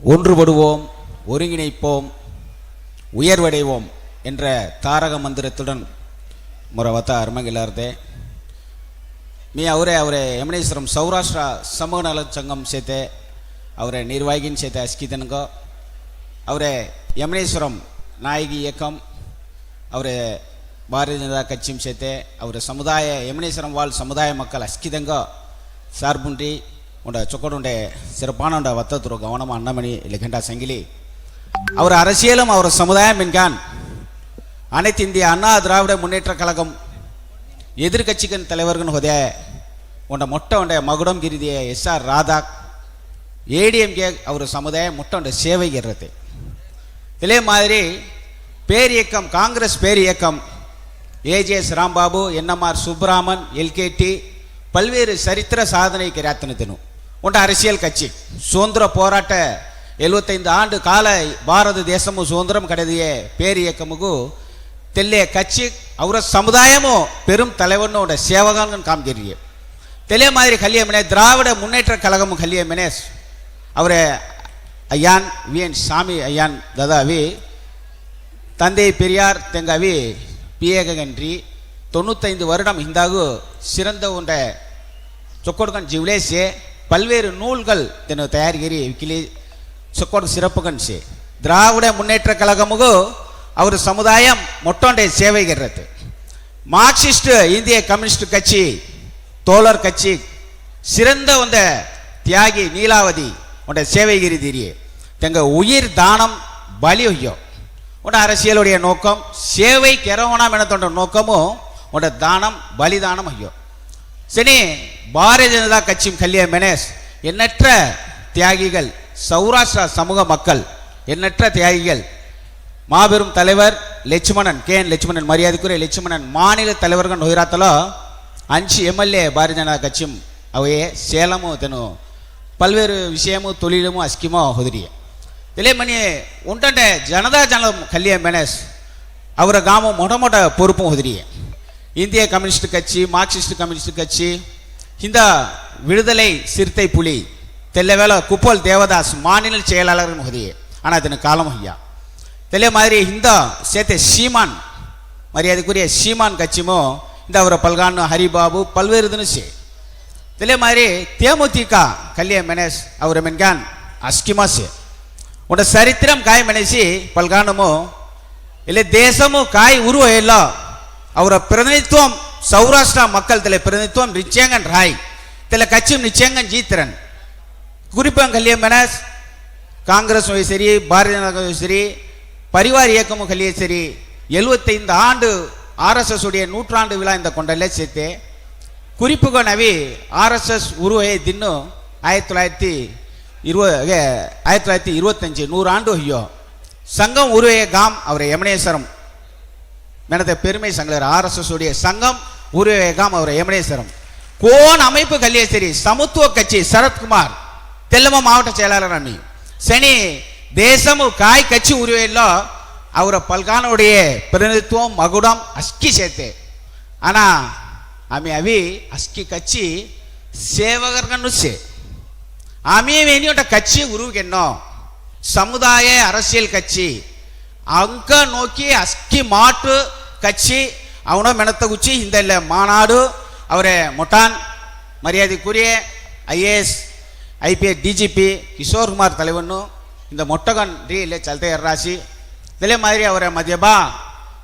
ஒன்றுபடுவோம், ஒருங்கிணைப்போம், உயர்வடைவோம் என்ற தாரக ಮಂದಿರத்துடன் ಮೊರವತ ಅರ್ಮಂಗಿಲಾರ್ದೆ मी ಅವರೇ ಯಮನೇಶ್ವರಂ ಸೌರಾಷ್ಟ್ರ ಸಮೂಹನಲ ಸಂಘಂ ಸೇತೆ ಅವರೇ ನಿರ್ವಾಹಿಗಿನ ಸೇತೆ ಅಸ್ಕಿತನಗ ಅವರೇ ಯಮನೇಶ್ವರಂ ನಾಯಕಿ ಏಕಂ ಅವರೇ ಭಾರತೀಯ ಜನತಾ ಕಚ್ಚಿಂ ಸೇತೆ ಅವರ ಸಮುದಾಯ ಯಮನೇಶ್ವரம் வாழ் சமுதாய மக்கள் அஸ்கிதங்க சார்புண்டி உண்ட சொக்கடுண்டே சிறப்பான உண்ட வத்தத்துற கவனமாக அண்ணமணி இலகண்டா சங்கிலி அவர் அரசியலும் அவர் சமுதாயம் என்கான் அனைத்து இந்திய அண்ணா திராவிட முன்னேற்ற கழகம் எதிர்கட்சிகள் தலைவர்கள் ஹோதே உண்ட மொட்டை உண்ட மகுடம் கிரிதிய எஸ்ஆர் ராதா ஏடிஎம்கே அவர் சமுதாயம் மொட்டை உண்ட சேவை கிறது இதே மாதிரி பேர் இயக்கம் காங்கிரஸ் பேர் இயக்கம் AGS Rambabu NMR Subraman LKD பல்வேறு சரித்திர சாதனை கிராத்தனத்தினும் உண்ட அரசியல் கட்சி சுதந்திர போராட்ட 75 ஆண்டு கால பாரத தேசமும் சுதந்திரம் கடைதிய பேர் இயக்கமுகு தெல்லே கட்சி அவர சமுதாயமும் பெரும் தலைவனோட சேவகன் காமிக்கிறிய தெல்லே மாதிரி கல்யாமனே திராவிட முன்னேற்ற கழகமும் கல்யாமனே அவரே ஐயான் விஎன் சாமி ஐயான் ததாவி தந்தை பெரியார் தெங்காவி பிஏகன்றி 95 வருடம் இந்தாகு சிறந்த உண்ட சொக்கொடுகன் ஜிவ்லேசே பல்வேறு நூல்கள் தென்னு தயாரிகிரி கிளி சொக்கொடு சிறப்புகன் சே திராவிட முன்னேற்ற கழகமுகு அவர் சமுதாயம் மொட்டோண்டை சேவை கிறது மார்க்சிஸ்ட் இந்திய கம்யூனிஸ்ட் கட்சி தோழர் கட்சி சிறந்த உண்ட தியாகி நீலாவதி உண்ட சேவை கிரிதிரியே தெங்க உயிர் தானம் பலி ஒய்யோ உண்ட அரசியலுடைய நோக்கம் சேவை கெரவனாம் என தொண்ட நோக்கமும் உண்ட தானம் பலிதானம் ஐயோ சரி பாரதிய ஜனதா கட்சியும் கல்யாண மெனேஸ் எண்ணற்ற தியாகிகள் சௌராஷ்டிரா சமூக மக்கள் எண்ணற்ற தியாகிகள் மாபெரும் தலைவர் லட்சுமணன் கே என் லட்சுமணன் மரியாதைக்குரிய லட்சுமணன் மாநில தலைவர்கள் நொய்ராத்தலோ 5 எம்எல்ஏ பாரதிய ஜனதா கட்சியும் அவையே சேலமும் தெனு பல்வேறு விஷயமும் தொழிலும் அஸ்கிமோ ஹொதிரிய இதிலே மணி உண்டண்ட ஜனதா ஜனம் கல்யாண மெனஸ் அவர கிராமம் மொட பொறுப்பும் ஹொதிரிய இந்திய கம்யூனிஸ்ட் கட்சி மார்க்சிஸ்ட் கம்யூனிஸ்ட் கட்சி இந்த விடுதலை சிறுத்தை புலி தெல்லவேள குப்பல் தேவதாஸ் மாநில செயலாளர்கள் ஹொதிய ஆனால் அதன் காலம் ஐயா தெலே மாதிரி இந்த சேத்தை சீமான் மரியாதைக்குரிய சீமான் கட்சிமோ இந்த அவரை பல்கான்னு ஹரிபாபு பல்வேறு தினசே தெலே மாதிரி தேமுதிக கல்யாண மெனேஸ் அவரை மென்கான் அஸ்கிமாசே உண்ட சரித்திரம் காய் மெனேசி பல்கானமோ இல்லை தேசமும் காய் உருவ இல்லை அவரை பிரதிநிதித்துவம் சௌராஷ்டிரா மக்கள் தெல பிரதிநிதித்துவம் நிச்சயங்கன் ராய் தெல கட்சியும் நிச்சயங்கன் ஜீத்திரன் குறிப்பாக கல்யாண மெனேஸ் காங்கிரஸ் சரி பாரதிய ஜனதா சரி பரிவார் இயக்கமும் கல்லியே சரி 75 ஆண்டு ஆர்எஸ்எஸ் உடைய நூற்றாண்டு விழா இந்த கொண்டலே சேர்த்து குறிப்புக நவி ஆர்எஸ்எஸ் உருவே தின்னு 1925 100 ஆண்டு ஐயோ சங்கம் உருவே காம் அவரை யமனேஸ்வரம் மெனத பெருமை சங்கலர் ஆர்எஸ்எஸ் உடைய சங்கம் உருவே காம் அவரை யமனேஸ்வரம் கோன் அமைப்பு கல்லியே சரி சமத்துவ கட்சி சரத்குமார் தெல்லம மாவட்ட செயலாளர் அம்மி சனி தேசமும் காய் கட்சி உருவையில்லோ அவரை பல்கானுடைய பிரதிநிதித்துவம் மகுடம் அஸ்கி சேர்த்தே ஆனா ஆமி அவி அஸ்கி கட்சி சேவகர்கள் சே ஆமியே வேணியோட கட்சி உருவுகென்னோ சமுதாய அரசியல் கட்சி அங்க நோக்கி அஸ்கி மாட்டு கட்சி அவனோ மெனத்த குச்சி இந்த இல்லை மாநாடு அவரை மொட்டான் மரியாதைக்குரிய IAS IPS DGP Kishore Kumar தலைவனும் இந்த மொட்டகன் ரீல சல்தே ராசி இதே மாதிரி அவரை மதியபா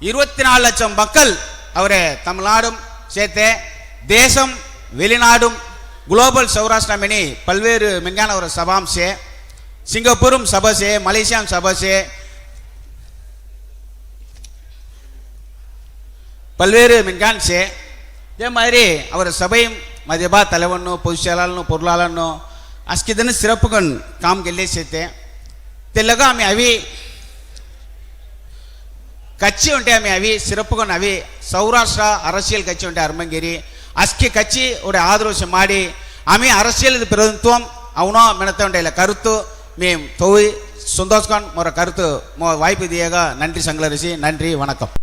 24 லட்சம் மக்கள் அவரை தமிழ்நாடும் சேர்த்தே தேசம் வெளிநாடும் குளோபல் சௌராஷ்டிரா மெனி பல்வேறு மென்கான ஒரு சபாம் சே சிங்கப்பூரும் சபசே மலேசியாம் சபசே பல்வேறு மென்கான் சே இதே மாதிரி அவர் சபையும் மதியபா தலைவனும் பொதுச் செயலாளனும் பொருளாளனும் அஸ்கிதன சிறப்புகள் காம் கெல்லே சேர்த்தே தெல்லக ஆమె అవి கட்சி ఉంటే ఆమె అవి சிறப்புகள் అవి సౌరాష్ట్ర அரசியல் கட்சி ఉంటే అర్మంగిరి అస్కి கட்சி ஒரு ஆதரவு மாடி ஆమె அரசியல் பிரதிநிதித்துவம் அவனோ மெனத்த உண்டையில கருத்து மேம் தொய் சந்தோஷ்கான் மொர கருத்து வாய்ப்பு தியேக நன்றி சங்கலரிசி நன்றி வணக்கம்.